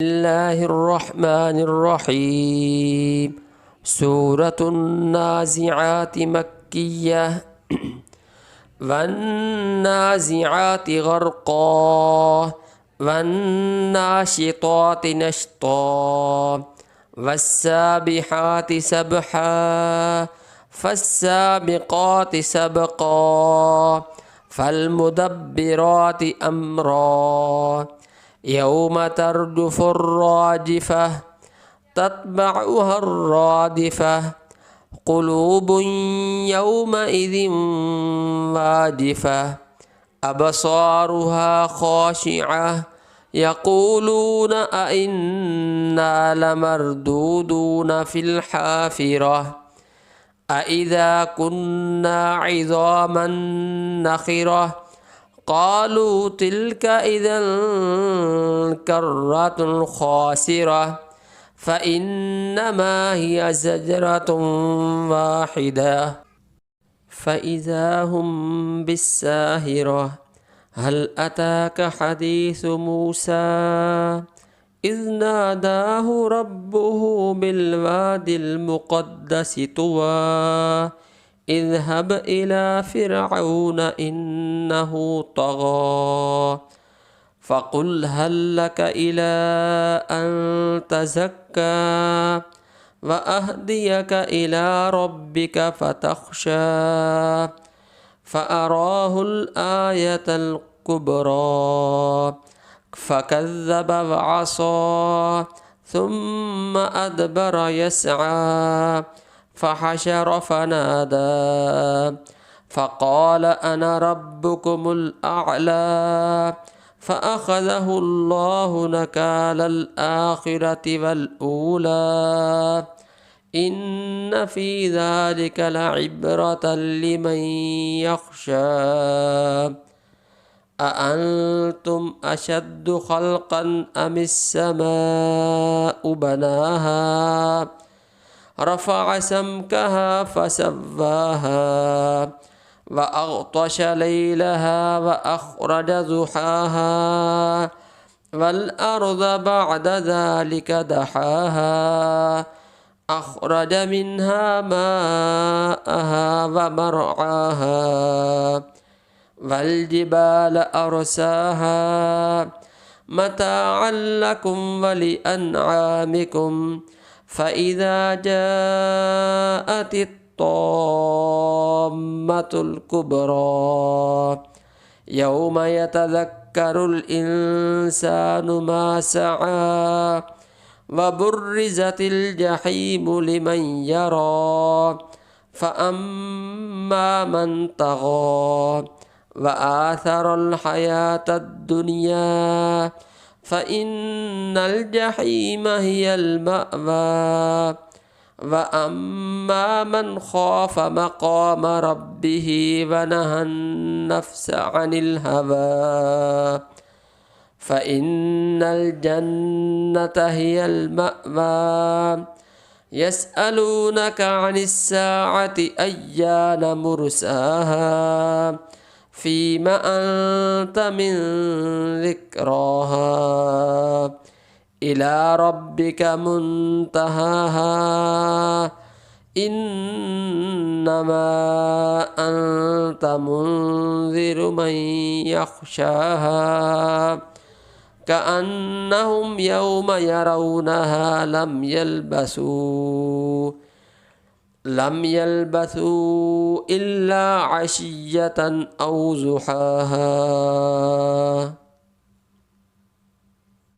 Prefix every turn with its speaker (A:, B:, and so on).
A: الله الرحمن الرحيم. سورة النازعات مكية. والنازعات غرقا والناشطات نشطا والسابحات سبحا فالسابقات سبقا فالمدبرات أمرا يوم ترجف الراجفة تتبعها الرادفة قلوب يومئذ واجفة أبصارها خاشعة يقولون أئنا لمردودون في الحافرة أئذا كنا عظاما نخرة قالوا تلك إذا كرة خاسرة فإنما هي زجرة واحدة فإذا هم بالساهرة هل أتاك حديث موسى إذ ناداه ربه بالواد المقدس طوى اذهب إلى فرعون إنه طغى فقل هل لك إلى أن تزكى وأهديك إلى ربك فتخشى فأراه الآية الكبرى فكذب وعصى ثم أدبر يسعى فحشر فنادى فقال أنا ربكم الأعلى فأخذه الله نكال الآخرة والأولى إن في ذلك لعبرة لمن يخشى أأنتم أشد خلقا أم السماء بناها رفع سمكها فسواها وأغطش ليلها وأخرج ضحاها والأرض بعد ذلك دحاها أخرج منها ماءها ومرعاها والجبال أرساها متاعا لكم ولأنعامكم فإذا جاءت الطامة الكبرى يوم يتذكر الإنسان ما سعى وبرزت الجحيم لمن يرى فأما من طغى وآثر الحياة الدنيا فإن الجحيم هي المأوى وأما من خاف مقام ربه ونهى النفس عن الهوى فإن الجنة هي المأوى يسألونك عن الساعة أيان مرساها فيم أنت من ذكراها إلى ربك منتهاها إنما أنت منذر من يخشاها كأنهم يوم يرونها لم يلبثوا إلا عشية أو ضحاها.